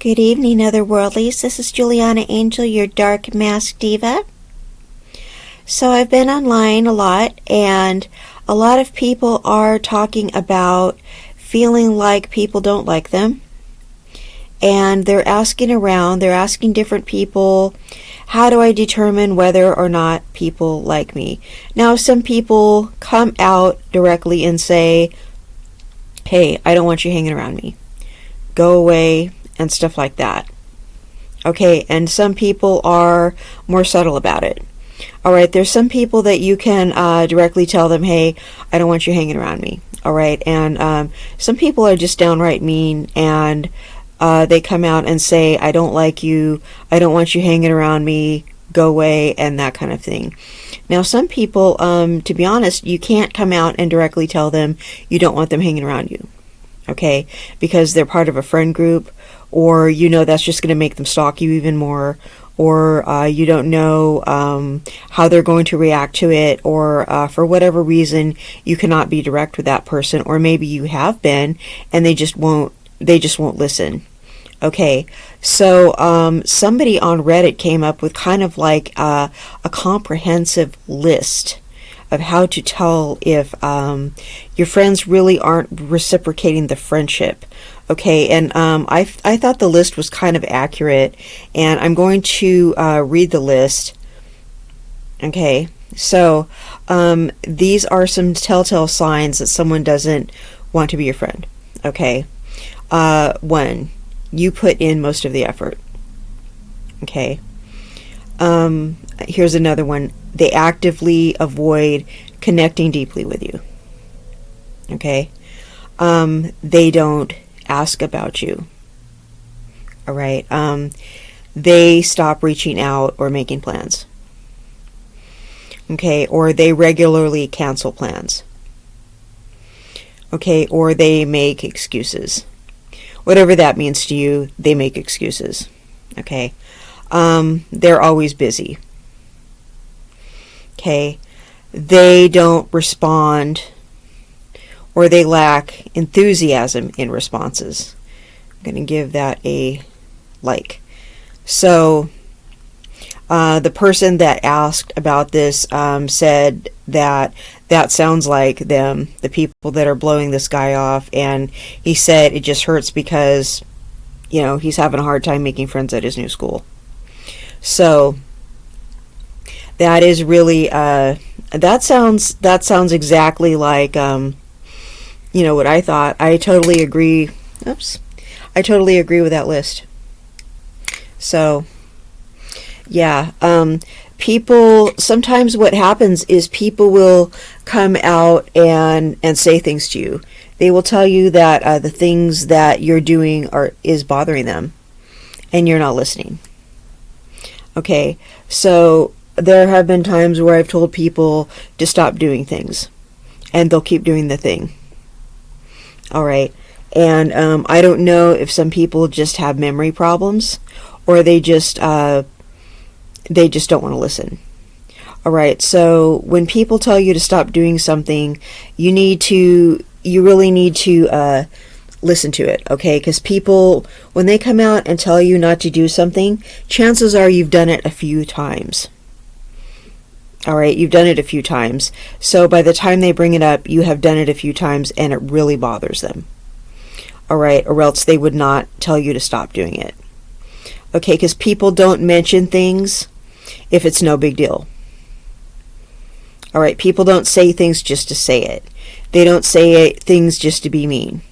Good evening, Otherworldlies. This is Juliana Angel, your Dark Mask Diva. So I've been online a lot, and a lot of people are talking about feeling like people don't like them. And they're asking around, they're asking different people, how do I determine whether or not people like me? Now, some people come out directly and say, hey, I don't want you hanging around me. Go away, and stuff like that. Okay, and some people are more subtle about it. Alright, there's some people that you can directly tell them, hey, I don't want you hanging around me. Alright, and some people are just downright mean, and they come out and say, I don't like you, I don't want you hanging around me, go away, and that kind of thing. Now, some people, to be honest, you can't come out and directly tell them you don't want them hanging around you. Okay, because they're part of a friend group, or you know that's just going to make them stalk you even more, or you don't know how they're going to react to it, or for whatever reason you cannot be direct with that person, or maybe you have been and they just won't listen. Okay, so somebody on Reddit came up with kind of like a comprehensive list of how to tell if your friends really aren't reciprocating the friendship. Okay, and I thought the list was kind of accurate, and I'm going to read the list. Okay, so these are some telltale signs that someone doesn't want to be your friend. Okay, 1, you put in most of the effort. Okay, here's another one. They actively avoid connecting deeply with you. Okay, they don't ask about you. All right, they stop reaching out or making plans. Okay, or they regularly cancel plans. Okay, or they make excuses. Whatever that means to you, they make excuses. Okay, they're always busy. Okay, they don't respond, or they lack enthusiasm in responses. I'm going to give that a like. So the person that asked about this said that sounds like them, the people that are blowing this guy off, and he said it just hurts because, you know, he's having a hard time making friends at his new school. So that is really that sounds exactly like you know what I thought. I totally agree. I totally agree with that list. So yeah, people, sometimes what happens is people will come out and say things to you. They will tell you that the things that you're doing is bothering them, and you're not listening. Okay, so there have been times where I've told people to stop doing things, and they'll keep doing the thing. All right, and I don't know if some people just have memory problems, or they just don't want to listen. All right, so when people tell you to stop doing something, you really need to listen to it, okay? Because people, when they come out and tell you not to do something, chances are you've done it a few times. All right, you've done it a few times. So by the time they bring it up, you have done it a few times, and it really bothers them. All right, or else they would not tell you to stop doing it. Okay, because people don't mention things if it's no big deal. All right, people don't say things just to say it. They don't say things just to be mean.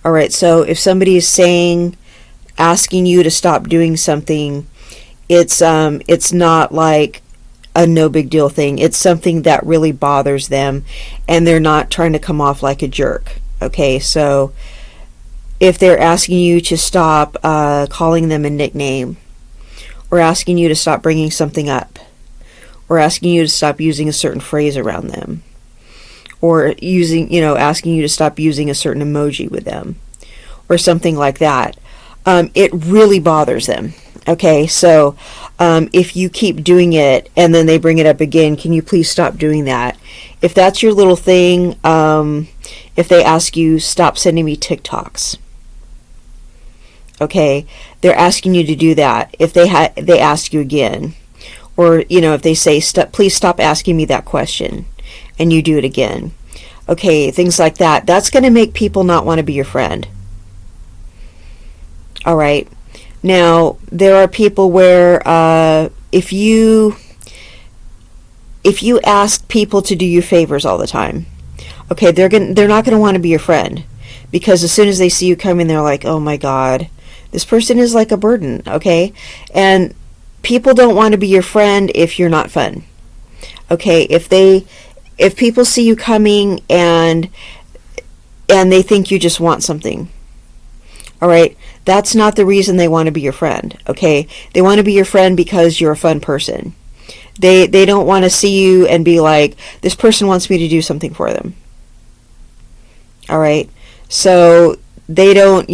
All right, so if somebody is asking you to stop doing something, it's not like a no big deal thing. It's something that really bothers them, and they're not trying to come off like a jerk. Okay, so if they're asking you to stop calling them a nickname, or asking you to stop bringing something up, or asking you to stop using a certain phrase around them, or asking you to stop using a certain emoji with them, or something like that, it really bothers them. Okay, so if you keep doing it and then they bring it up again, can you please stop doing that? If that's your little thing, if they ask you, stop sending me TikToks. Okay, they're asking you to do that. If they ask you again, or if they say, please stop asking me that question, and you do it again. Okay, things like that. That's going to make people not want to be your friend. All right. Now, there are people where if you ask people to do you favors all the time, okay, they're not going to want to be your friend, because as soon as they see you coming, they're like, oh my God, this person is like a burden, okay? And people don't want to be your friend if you're not fun. Okay, if people see you coming and they think you just want something, all right, that's not the reason they want to be your friend, okay? They want to be your friend because you're a fun person. They don't want to see you and be like, this person wants me to do something for them. All right? So they don't,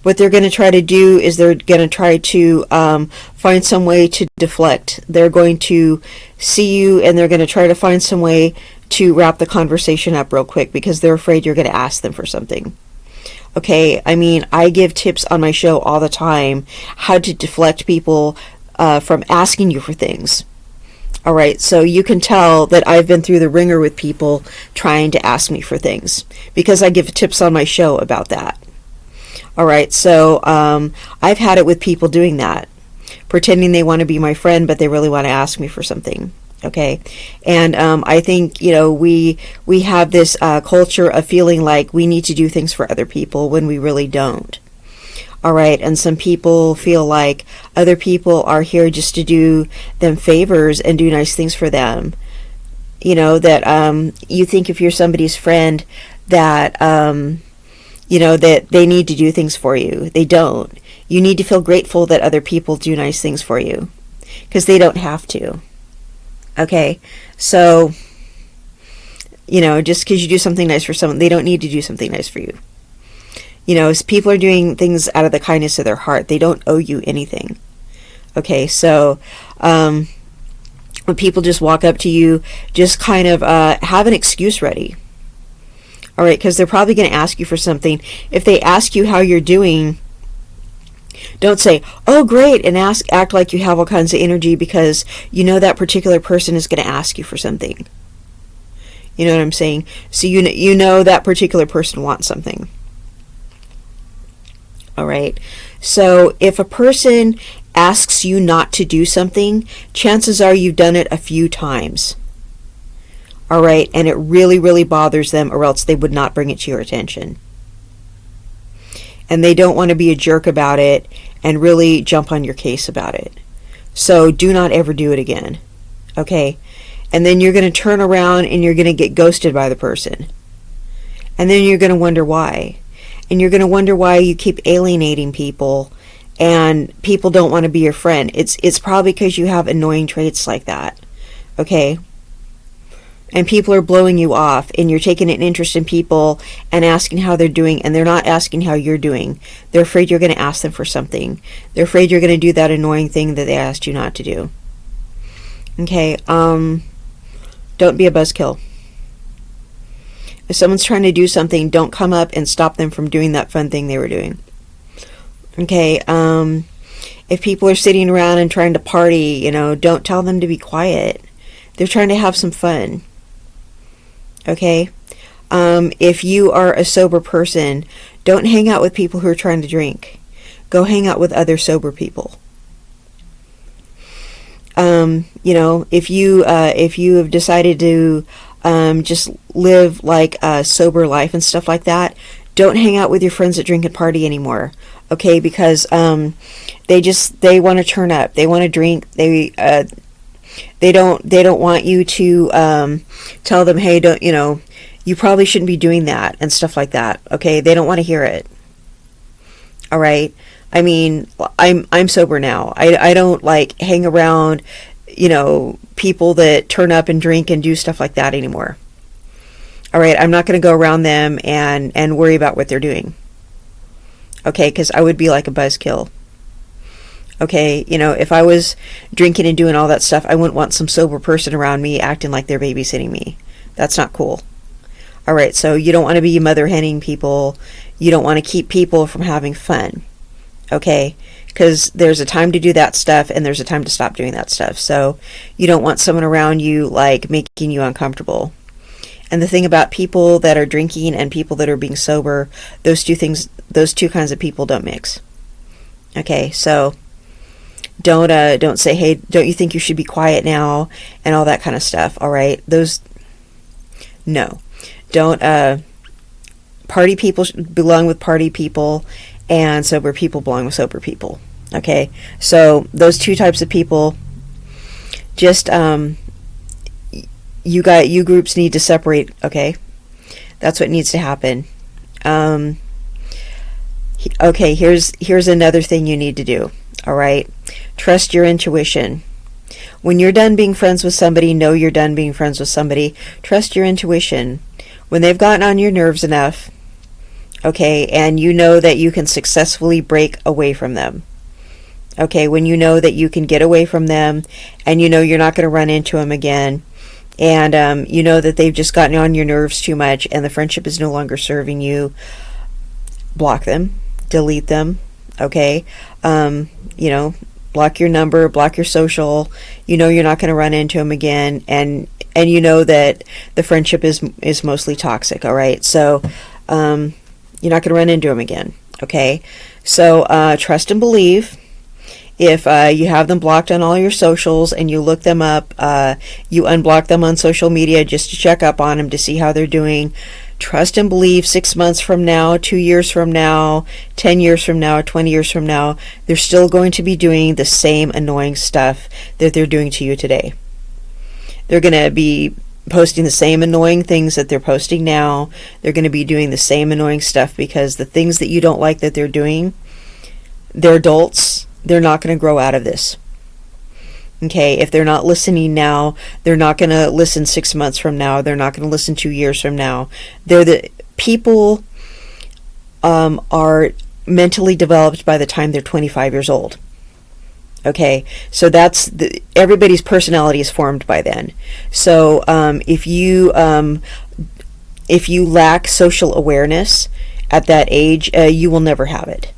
what they're going to try to do is they're going to try to find some way to deflect. They're going to see you and they're going to try to find some way to wrap the conversation up real quick because they're afraid you're going to ask them for something. Okay, I mean, I give tips on my show all the time how to deflect people from asking you for things. All right, so you can tell that I've been through the ringer with people trying to ask me for things because I give tips on my show about that. All right, so I've had it with people doing that, pretending they want to be my friend, but they really want to ask me for something. Okay, and I think we have this culture of feeling like we need to do things for other people when we really don't. All right, and some people feel like other people are here just to do them favors and do nice things for them. That you think if you're somebody's friend that that they need to do things for you. They don't. You need to feel grateful that other people do nice things for you because they don't have to. Okay, so just because you do something nice for someone, they don't need to do something nice for you. People are doing things out of the kindness of their heart. They don't owe you anything. Okay, so when people just walk up to you, just kind of have an excuse ready. All right, because they're probably going to ask you for something. If they ask you how you're doing, don't say, oh, great, and act like you have all kinds of energy because that particular person is going to ask you for something. You know what I'm saying? So you know that particular person wants something. All right. So if a person asks you not to do something, chances are you've done it a few times. All right. And it really, really bothers them, or else they would not bring it to your attention. And they don't want to be a jerk about it and really jump on your case about it. So do not ever do it again. Okay. And then you're going to turn around and you're going to get ghosted by the person. And then you're going to wonder why. And you're going to wonder why you keep alienating people and people don't want to be your friend. It's probably because you have annoying traits like that. Okay? And people are blowing you off and you're taking an interest in people and asking how they're doing, and they're not asking how you're doing. They're afraid you're going to ask them for something. They're afraid you're going to do that annoying thing that they asked you not to do. Okay? Don't be a buzzkill. If someone's trying to do something, don't come up and stop them from doing that fun thing they were doing. Okay, if people are sitting around and trying to party, don't tell them to be quiet. They're trying to have some fun. Okay? If you are a sober person, don't hang out with people who are trying to drink. Go hang out with other sober people. If you have decided to just live like a sober life and stuff like that, don't hang out with your friends that drink and party anymore. Okay, because they want to turn up. They want to drink. They don't want you to tell them, hey, don't you probably shouldn't be doing that and stuff like that. Okay, they don't want to hear it. All right. I mean, I'm sober now. I don't like hang around people that turn up and drink and do stuff like that anymore. All right, I'm not going to go around them and worry about what they're doing. Okay, because I would be like a buzzkill. Okay, if I was drinking and doing all that stuff, I wouldn't want some sober person around me acting like they're babysitting me. That's not cool. All right, so you don't want to be mother henning people. You don't want to keep people from having fun. Okay, because there's a time to do that stuff and there's a time to stop doing that stuff. So you don't want someone around you like making you uncomfortable. And the thing about people that are drinking and people that are being sober, those two kinds of people don't mix. Okay, so don't say, hey, don't you think you should be quiet now, and all that kind of stuff. All right, no, don't. Party people belong with party people, and sober people belong with sober people. Okay, so those two types of people, just you groups need to separate. Okay, that's what needs to happen. Okay, here's another thing you need to do. All right, trust your intuition. When you're done being friends with somebody, know you're done being friends with somebody. Trust your intuition. When they've gotten on your nerves enough, okay, and you know that you can successfully break away from them. Okay, when you know that you can get away from them, and you know you're not going to run into them again, and you know that they've just gotten on your nerves too much, and the friendship is no longer serving you, block them, delete them. Okay, block your number, block your social. You know you're not going to run into them again, and you know that the friendship is mostly toxic. All right, so you're not going to run into them again. Okay, so trust and believe. If you have them blocked on all your socials and you look them up, you unblock them on social media just to check up on them to see how they're doing. Trust and believe 6 months from now, 2 years from now, 10 years from now, 20 years from now, they're still going to be doing the same annoying stuff that they're doing to you today. They're going to be posting the same annoying things that they're posting now. They're going to be doing the same annoying stuff because the things that you don't like that they're doing, they're adults. They're not going to grow out of this. Okay, if they're not listening now, they're not going to listen 6 months from now. They're not going to listen 2 years from now. People are mentally developed by the time they're 25 years old. Okay, so everybody's personality is formed by then. So if you lack social awareness at that age, you will never have it.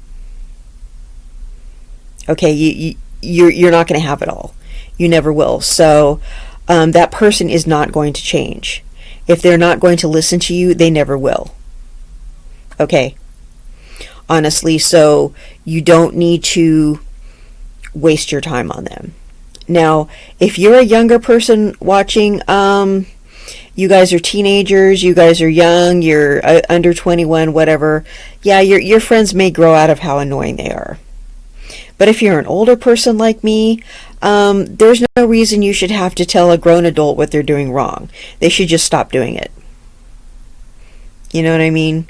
Okay, you're not going to have it all. You never will. So that person is not going to change. If they're not going to listen to you, they never will. Okay, honestly, so you don't need to waste your time on them. Now, if you're a younger person watching, you guys are teenagers, you guys are young, you're under 21, whatever, yeah, your friends may grow out of how annoying they are. But if you're an older person like me, there's no reason you should have to tell a grown adult what they're doing wrong. They should just stop doing it. You know what I mean?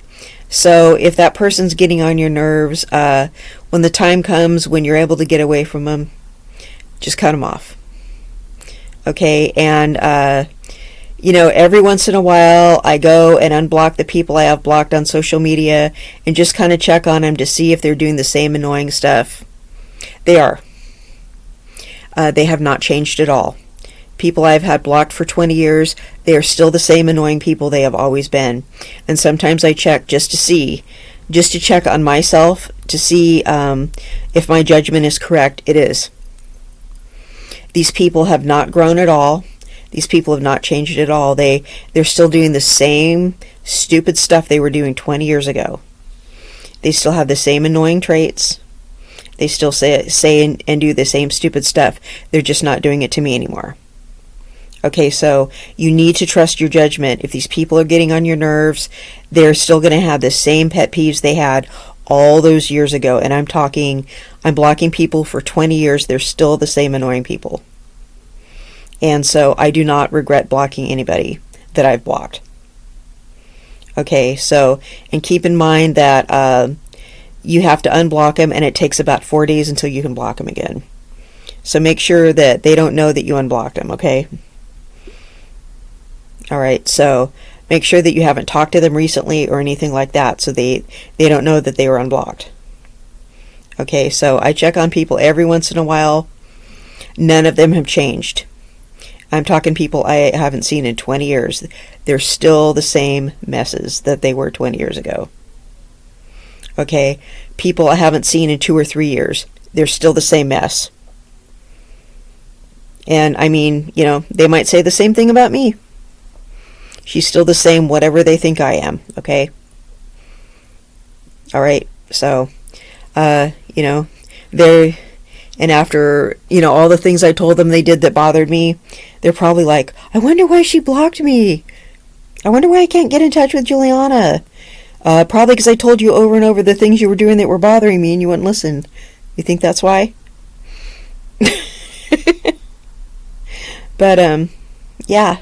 So if that person's getting on your nerves, when the time comes when you're able to get away from them, just cut them off. Okay, and every once in a while I go and unblock the people I have blocked on social media and just kind of check on them to see if they're doing the same annoying stuff. They are. They have not changed at all. People I've had blocked for 20 years, they are still the same annoying people they have always been. And sometimes I check just to check on myself to see if my judgment is correct. It is. These people have not grown at all. These people have not changed at all. They're still doing the same stupid stuff they were doing 20 years ago. They still have the same annoying traits. They still say and do the same stupid stuff. They're just not doing it to me anymore. Okay, so you need to trust your judgment. If these people are getting on your nerves, they're still going to have the same pet peeves they had all those years ago. And I'm blocking people for 20 years. They're still the same annoying people. And so I do not regret blocking anybody that I've blocked. Okay, so, and keep in mind that you have to unblock them, and it takes about 4 days until you can block them again. So make sure that they don't know that you unblocked them, okay? All right, so make sure that you haven't talked to them recently or anything like that, so they don't know that they were unblocked. Okay, so I check on people every once in a while. None of them have changed. I'm talking people I haven't seen in 20 years. They're still the same messes that they were 20 years ago. Okay, people I haven't seen in 2 or 3 years, they're still the same mess. And I mean, you know, they might say the same thing about me. She's still the same, whatever they think I am, okay? All right, so, you know, they're, and after, you know, all the things I told them they did that bothered me, they're probably like, I wonder why she blocked me. I wonder why I can't get in touch with Juliana. Probably because I told you over and over the things you were doing that were bothering me and you wouldn't listen. You think that's why? But, yeah.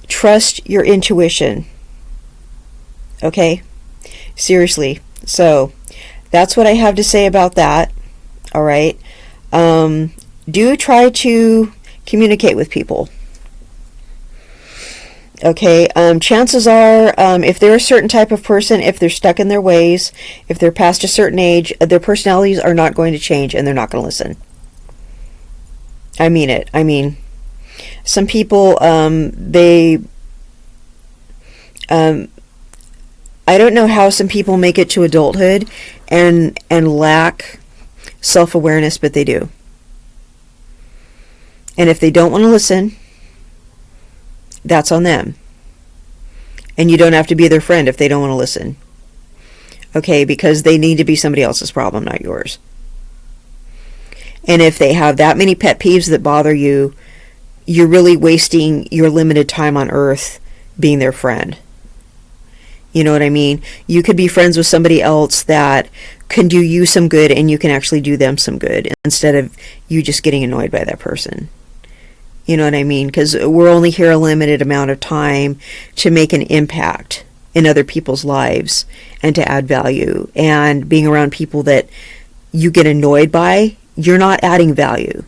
Trust your intuition. Okay? Seriously. So, that's what I have to say about that. All right? Do try to communicate with people. Okay, chances are, if they're a certain type of person, if they're stuck in their ways, if they're past a certain age, their personalities are not going to change and they're not going to listen. I mean it. I mean, some people, I don't know how some people make it to adulthood and lack self-awareness, but they do. And if they don't want to listen, that's on them. And you don't have to be their friend if they don't want to listen. Okay, because they need to be somebody else's problem, not yours. And if they have that many pet peeves that bother you, you're really wasting your limited time on earth being their friend. You know what I mean? You could be friends with somebody else that can do you some good and you can actually do them some good instead of you just getting annoyed by that person. You know what I mean? Because we're only here a limited amount of time to make an impact in other people's lives and to add value. And being around people that you get annoyed by, you're not adding value.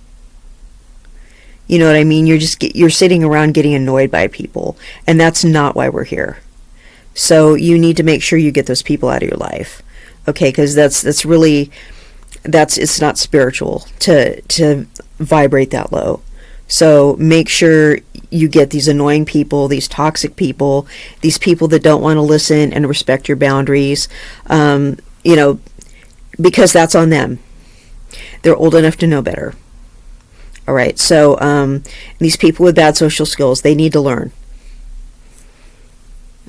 You know what I mean? You're sitting around getting annoyed by people, and that's not why we're here. So you need to make sure you get those people out of your life, okay? Because it's not spiritual to vibrate that low. So make sure you get these annoying people, these toxic people, these people that don't want to listen and respect your boundaries, you know, because that's on them. They're old enough to know better. All right, so these people with bad social skills, they need to learn.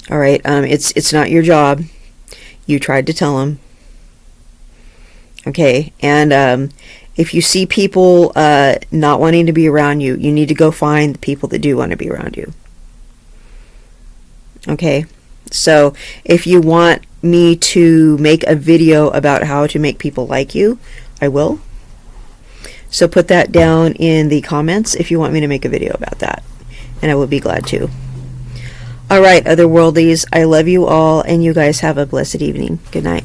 All right, it's not your job. You tried to tell them. Okay, and if you see people not wanting to be around you, you need to go find the people that do want to be around you. Okay, so if you want me to make a video about how to make people like you, I will. So put that down in the comments if you want me to make a video about that, and I will be glad to. All right, otherworldlies, I love you all, and you guys have a blessed evening. Good night.